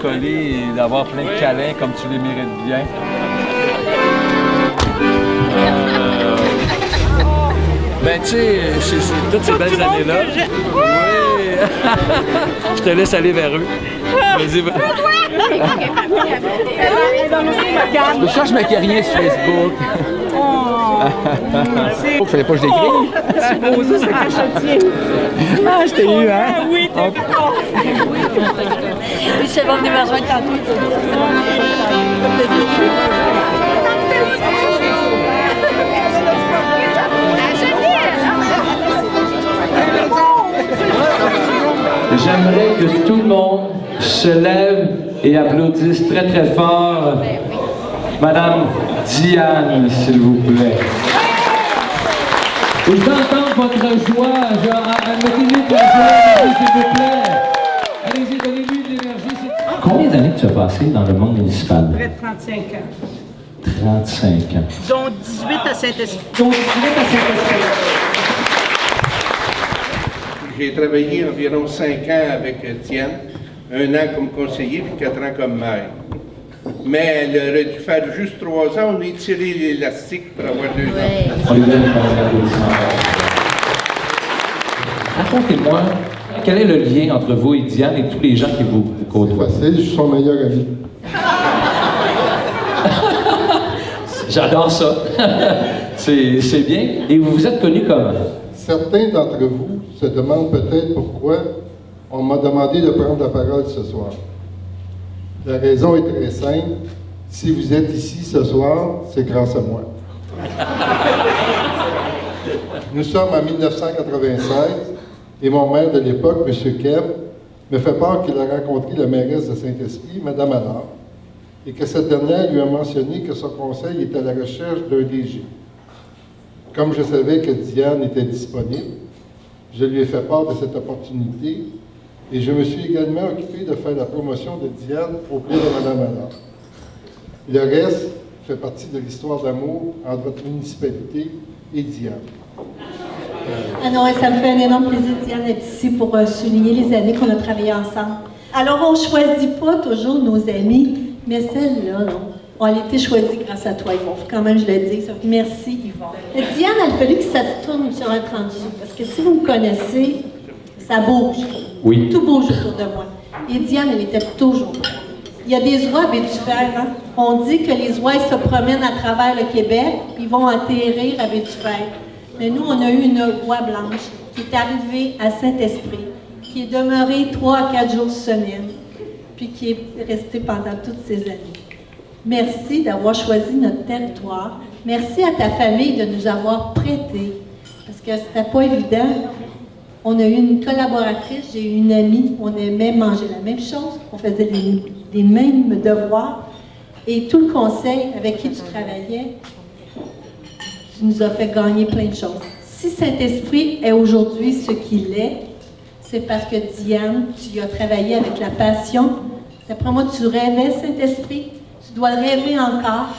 coller et d'avoir plein de câlins comme tu les mérites bien. Ben tu sais, c'est toutes ces belles années-là. Oui! Je te laisse aller vers eux. Vas-y, va. Je cherche ma carrière sur Facebook. Il fallait pas que je l'écrive. C'est beau, ça, c'est cachotier. Ah, je t'ai eu, hein? Oui, t'es fort. Puis c'est bon, des besoins tantôt. J'aimerais que tout le monde se lève et applaudisse très très fort Madame Diane, s'il vous plaît. Je veux entendre votre joie, mettez-lui de la joie, s'il vous plaît. Allez-y, donnez-lui de l'énergie. Combien d'années tu as passé dans le monde municipal? Près de 35 ans. 35 ans. Dont 18 à Saint-Esprit. J'ai travaillé environ 5 ans avec Diane, 1 an comme conseiller puis 4 ans comme maire. Mais elle aurait dû faire juste 3 ans, on a étiré l'élastique pour avoir 2 ans. On lui donne un applaudissement. Racontez-moi, quel est le lien entre vous et Diane et tous les gens qui vous côtoient? C'est facile, je suis son meilleur ami. J'adore ça. C'est bien. Et vous vous êtes connus comment? Certains d'entre vous se demandent peut-être pourquoi on m'a demandé de prendre la parole ce soir. La raison est très simple. Si vous êtes ici ce soir, c'est grâce à moi. Nous sommes en 1996 et mon maire de l'époque, M. Keb, me fait part qu'il a rencontré la mairesse de Saint-Esprit, Mme Allard, et que cette dernière lui a mentionné que son conseil est à la recherche d'un DG. Comme je savais que Diane était disponible, je lui ai fait part de cette opportunité et je me suis également occupé de faire la promotion de Diane auprès de Mme Allard. Le reste fait partie de l'histoire d'amour entre votre municipalité et Diane. Ah non, ça me fait un énorme plaisir, Diane, d'être ici pour souligner les années qu'on a travaillé ensemble. Alors, on ne choisit pas toujours nos amis, mais celle-là, non. On a été choisie grâce à toi, Yvon. Faut quand même, je le dis. Merci, Yvon. Diane, il a fallu que ça se tourne sur un 30 sous, parce que si vous me connaissez, ça bouge. Oui. Tout bouge autour de moi. Et Diane, elle était toujours là. Il y a des oies à Baie-du-Fer, hein? On dit que les oies se promènent à travers le Québec, puis ils vont atterrir à Baie-du-Fer. Mais nous, on a eu une oie blanche qui est arrivée à Saint-Esprit, qui est demeurée 3 à 4 jours semaine, puis qui est restée pendant toutes ces années. Merci d'avoir choisi notre territoire. Merci à ta famille de nous avoir prêté, parce que c'était pas évident. On a eu une collaboratrice, j'ai eu une amie, on aimait manger la même chose, on faisait les mêmes devoirs, et tout le conseil avec qui tu travaillais, tu nous as fait gagner plein de choses. Si Saint-Esprit est aujourd'hui ce qu'il est, c'est parce que Diane, tu y as travaillé avec la passion. D'après moi, tu rêvais Saint-Esprit, tu dois le rêver encore.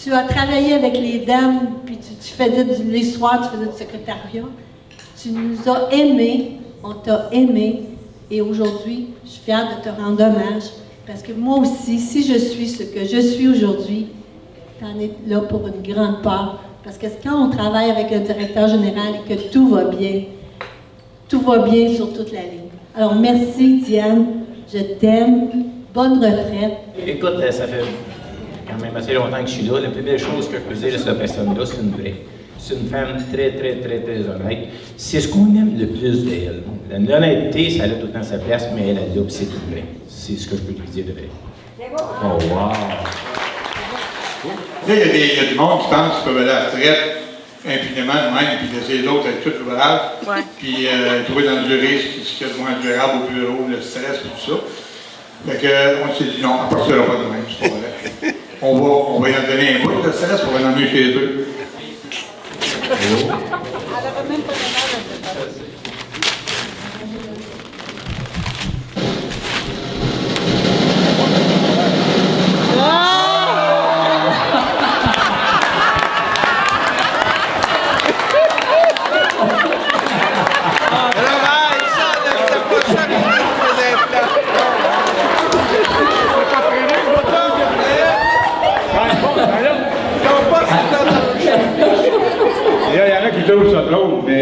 Tu as travaillé avec les dames, puis tu faisais les soirs, tu faisais du secrétariat. Tu nous as aimés, on t'a aimé, et aujourd'hui, je suis fière de te rendre hommage, parce que moi aussi, si je suis ce que je suis aujourd'hui, tu en es là pour une grande part, parce que quand on travaille avec le directeur général et que tout va bien sur toute la ligne. Alors merci Diane, je t'aime, bonne retraite. Écoute, ça fait quand même assez longtemps que je suis là. La plus belle chose que je peux dire de cette personne-là, c'est une vraie. C'est une femme très, très, très, très honnête. C'est ce qu'on aime le plus d'elle. L'honnêteté, ça a tout le temps sa place, mais elle a là, c'est vrai. C'est ce que je peux lui dire de vrai. Oh, wow! Là, il y a du monde qui pense qu'ils peuvent aller à la retraite impunément de même, puis laisser les autres être tout ouvrables, puis trouver dans le jury ce qui est moins durable au bureau, le stress, tout ça. Fait qu'on s'est dit non, on ne partira pas de même, c'est pas vrai. On va y en donner un bout de stress pour aller emmener chez eux. Il y en a qui trouvent ça drôle, mais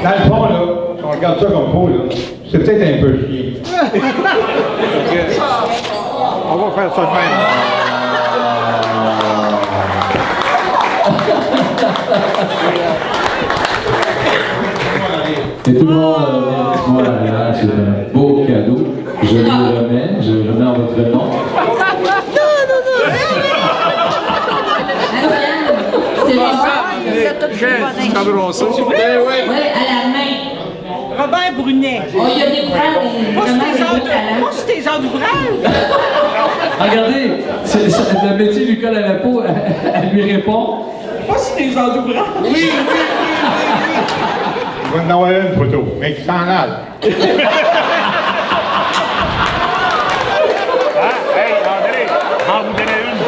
dans le fond, là, si on regarde ça comme faux, là, c'est peut-être un peu chier. On va faire ça de même. Et tout le monde, voilà, c'est un beau cadeau. Je le remets, en votre nom. C'est ça. Oui, à la main. Robert Brunet. Oh, il y a des Pas sur tes heures d'ouvrage. Regardez, le métier lui colle à la peau, elle lui répond. Pas sur tes heures d'ouvrage. Oui. Je vais en avoir une photo, mais qui s'en aille. Hey, André, je vais vous donner une.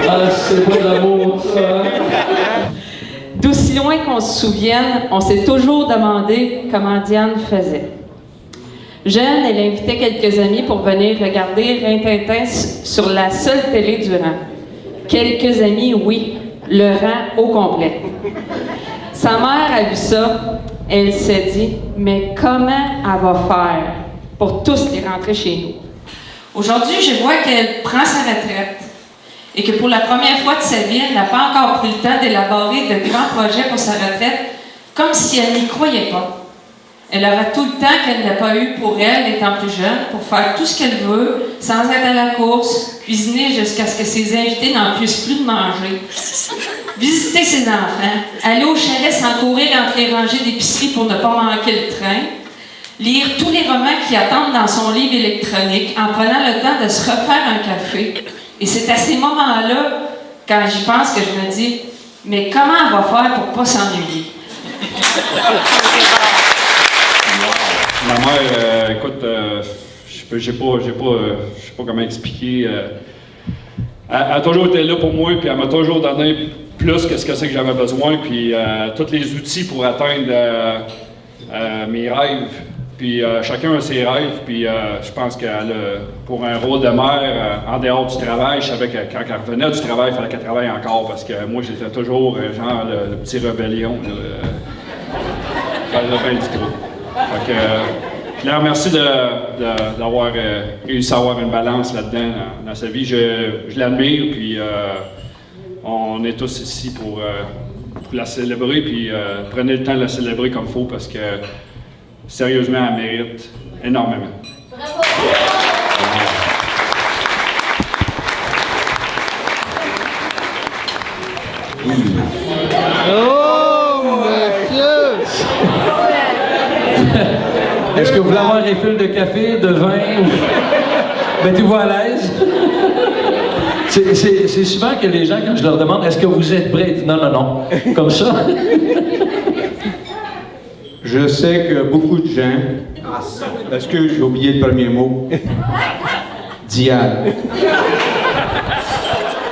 Ah, c'est pas d'amour, ça. D'aussi loin qu'on se souvienne, on s'est toujours demandé comment Diane faisait. Jeune, elle invitait quelques amis pour venir regarder Rintintin sur la seule télé du rang. Quelques amis, oui, le rang au complet. Sa mère a vu ça, elle s'est dit, mais comment elle va faire pour tous les rentrer chez nous? Aujourd'hui, je vois qu'elle prend sa retraite et que pour la première fois de sa vie, elle n'a pas encore pris le temps d'élaborer de grands projets pour sa retraite, comme si elle n'y croyait pas. Elle aura tout le temps qu'elle n'a pas eu pour elle, étant plus jeune, pour faire tout ce qu'elle veut, sans être à la course, cuisiner jusqu'à ce que ses invités n'en puissent plus de manger, visiter ses enfants, aller au chalet sans courir entre les rangées d'épicerie pour ne pas manquer le train, lire tous les romans qui attendent dans son livre électronique en prenant le temps de se refaire un café. Et c'est à ces moments-là, quand j'y pense, que je me dis, mais comment elle va faire pour pas s'ennuyer? Ma mère, écoute, je sais pas comment expliquer. Elle a toujours été là pour moi, puis elle m'a toujours donné plus que ce que c'est que j'avais besoin, puis tous les outils pour atteindre mes rêves. Puis chacun a ses rêves, puis je pense qu'elle pour un rôle de mère, en dehors du travail, je savais que quand elle revenait du travail, il fallait qu'elle travaille encore, parce que moi, j'étais toujours genre le petit rébellion. J'avais bien du trop. Fait que, je la remercie d'avoir réussi à avoir une balance là-dedans dans sa vie. Je l'admire, puis on est tous ici pour la célébrer, puis prenez le temps de la célébrer comme il faut, parce que sérieusement, elle mérite énormément. Bravo! Oh, monsieur! Est-ce que vous voulez avoir un refill de café, de vin? Mettez-vous à l'aise. C'est souvent que les gens, quand je leur demande, est-ce que vous êtes prêts? Non, non, non. Comme ça. Je sais que beaucoup de gens, parce que j'ai oublié le premier mot, Diane.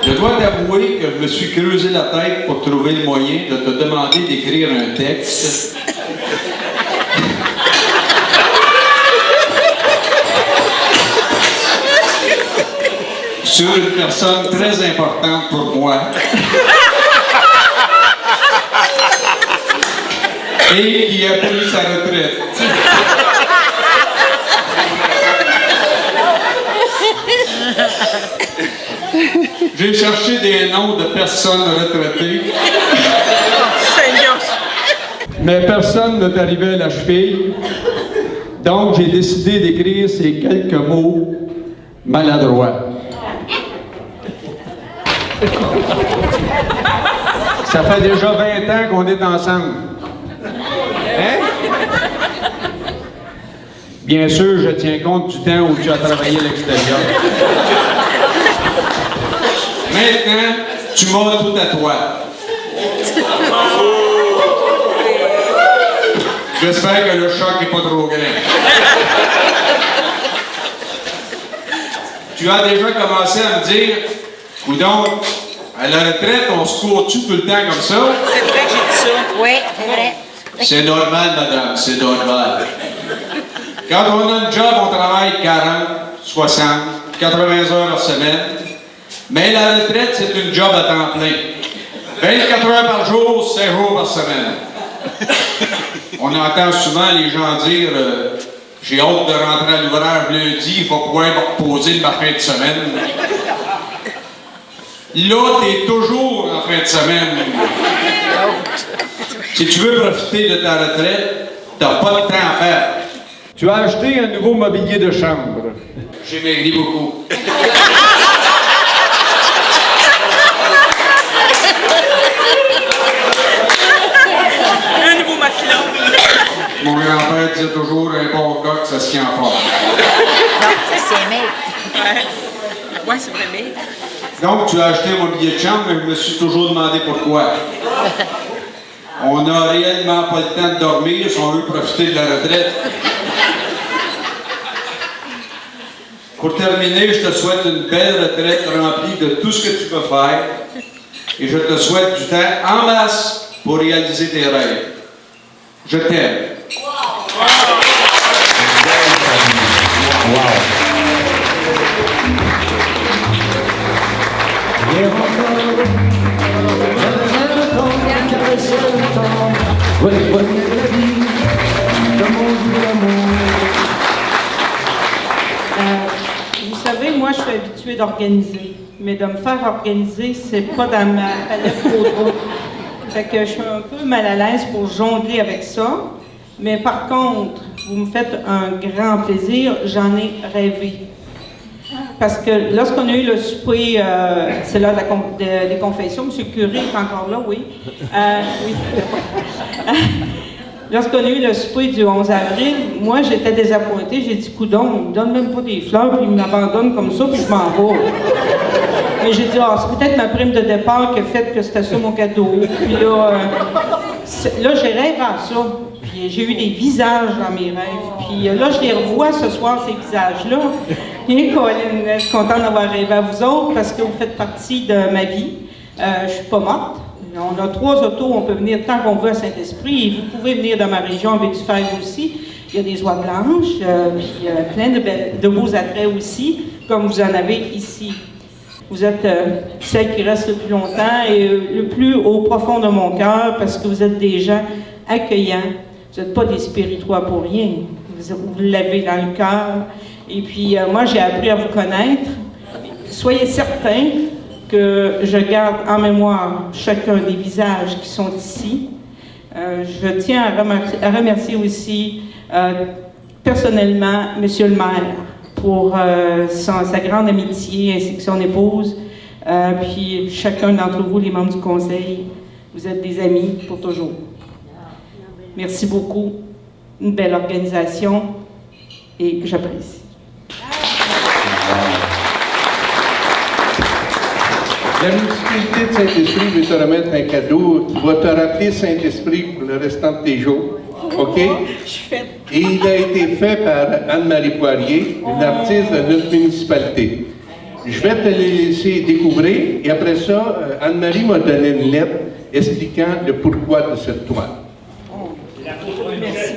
Je dois t'avouer que je me suis creusé la tête pour trouver le moyen de te demander d'écrire un texte sur une personne très importante pour moi. Et qui a pris sa retraite. J'ai cherché des noms de personnes retraitées. Mais personne n'est arrivé à la cheville. Donc j'ai décidé d'écrire ces quelques mots maladroits. Ça fait déjà 20 ans qu'on est ensemble. Hein? Bien sûr, je tiens compte du temps où tu as travaillé à l'extérieur. Maintenant, tu m'as tout à toi. J'espère que le choc n'est pas trop grand. Tu as déjà commencé à me dire, coudonc, à la retraite, on se court-tu tout le temps comme ça? C'est vrai que j'ai dit ça. Oui, c'est vrai. C'est normal, madame, c'est normal. Quand on a un job, on travaille 40, 60, 80 heures par semaine. Mais la retraite, c'est une job à temps plein. 24 heures par jour, 7 jours par semaine. On entend souvent les gens dire j'ai hâte de rentrer à l'ouvrage lundi, il va pouvoir me reposer de ma fin de semaine. Là, t'es toujours en fin de semaine. Si tu veux profiter de ta retraite, t'as pas de temps à perdre. Tu as acheté un nouveau mobilier de chambre. J'ai maigri beaucoup. Un nouveau matelas. Mon grand-père disait toujours un bon gars que ça se tient fort. C'est mec. Ouais, c'est vrai, mais. Donc, tu as acheté un mobilier de chambre, mais je me suis toujours demandé pourquoi. On n'a réellement pas le temps de dormir si on veut profiter de la retraite. Pour terminer, je te souhaite une belle retraite remplie de tout ce que tu peux faire. Et je te souhaite du temps en masse pour réaliser tes rêves. Je t'aime. Vous savez, moi, je suis habituée d'organiser. Mais de me faire organiser, c'est pas dans ma palette trop. Fait que je suis un peu mal à l'aise pour jongler avec ça. Mais par contre, vous me faites un grand plaisir, j'en ai rêvé. Parce que lorsqu'on a eu le souper, c'est l'heure des confessions, M. le curé est encore là, oui. Oui. Lorsqu'on a eu le souper du 11 avril, moi j'étais désappointée, j'ai dit coudonc, il me donne même pas des fleurs, puis il m'abandonne comme ça, puis je m'en vais. Mais j'ai dit, c'est peut-être ma prime de départ qui a fait que c'était ça mon cadeau. Puis là j'ai rêvé à ça. Puis j'ai eu des visages dans mes rêves. Puis là, je les revois ce soir, ces visages-là. Et Colin, je suis contente d'avoir rêvé à vous autres parce que vous faites partie de ma vie. Je suis pas morte. On a 3 autos, on peut venir tant qu'on veut à Saint-Esprit. Et vous pouvez venir dans ma région à Bédufeuille aussi. Il y a des oies blanches, puis plein de beaux attraits aussi, comme vous en avez ici. Vous êtes celle qui reste le plus longtemps et le plus au profond de mon cœur parce que vous êtes des gens accueillants. Vous n'êtes pas des spiritoires pour rien. Vous l'avez dans le cœur. Et puis, moi, j'ai appris à vous connaître. Soyez certains que je garde en mémoire chacun des visages qui sont ici. Je tiens à remercier aussi personnellement M. le maire pour sa grande amitié ainsi que son épouse. Puis chacun d'entre vous, les membres du conseil, vous êtes des amis pour toujours. Merci beaucoup. Une belle organisation et j'apprécie. La municipalité de Saint-Esprit veut te remettre un cadeau qui va te rappeler Saint-Esprit pour le restant de tes jours. OK? Et il a été fait par Anne-Marie Poirier, une artiste de notre municipalité. Je vais te les laisser découvrir et après ça, Anne-Marie m'a donné une lettre expliquant le pourquoi de cette toile. Merci.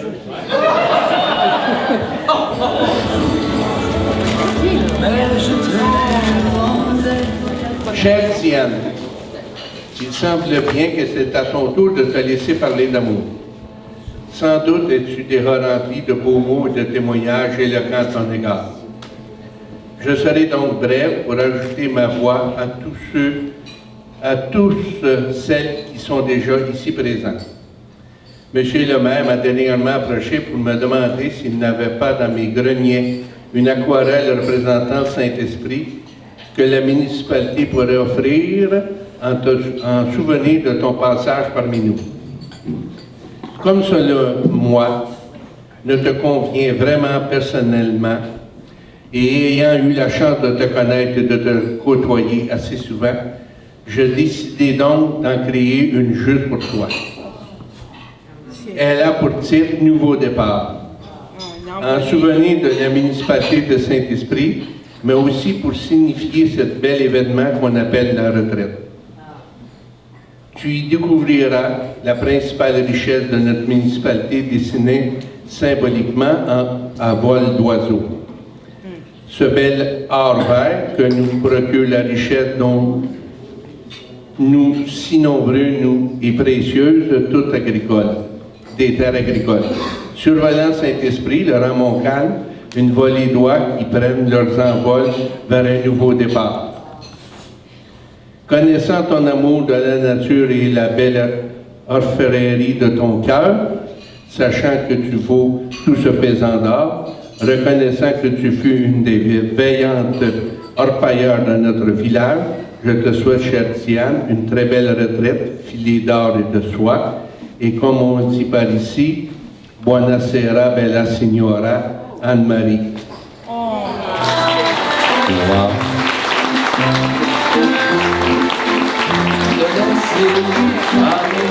Chère Diane, il semble bien que c'est à ton tour de te laisser parler d'amour. Sans doute es-tu déjà rempli de beaux mots et de témoignages éloquents à ton égard. Je serai donc bref pour ajouter ma voix à tous celles qui sont déjà ici présents. Monsieur le maire m'a dernièrement approché pour me demander s'il n'avait pas dans mes greniers une aquarelle représentant Saint-Esprit que la municipalité pourrait offrir en souvenir de ton passage parmi nous. Comme cela, moi, ne te convient vraiment personnellement, et ayant eu la chance de te connaître et de te côtoyer assez souvent, je décidai donc d'en créer une juste pour toi. Elle a pour titre « Nouveau départ », en souvenir de la municipalité de Saint-Esprit, mais aussi pour signifier ce bel événement qu'on appelle la retraite. Tu y découvriras la principale richesse de notre municipalité dessinée symboliquement à vol d'oiseau. ce bel or vert que nous procure la richesse dont nous, si nombreux, nous, et précieuse de toute agricole, des terres agricoles. Survolant Saint-Esprit, le rend Montcalm, une volée d'oies qui prennent leurs envols vers un nouveau départ. Connaissant ton amour de la nature et la belle orfèvrerie de ton cœur, sachant que tu vaux tout ce pesant d'or, reconnaissant que tu fus une des veillantes orpailleurs de notre village, je te souhaite, chère Diane, une très belle retraite, filée d'or et de soie, et comme on dit par ici, Buonasera, bella signora, Anne-Marie. Wow. Merci.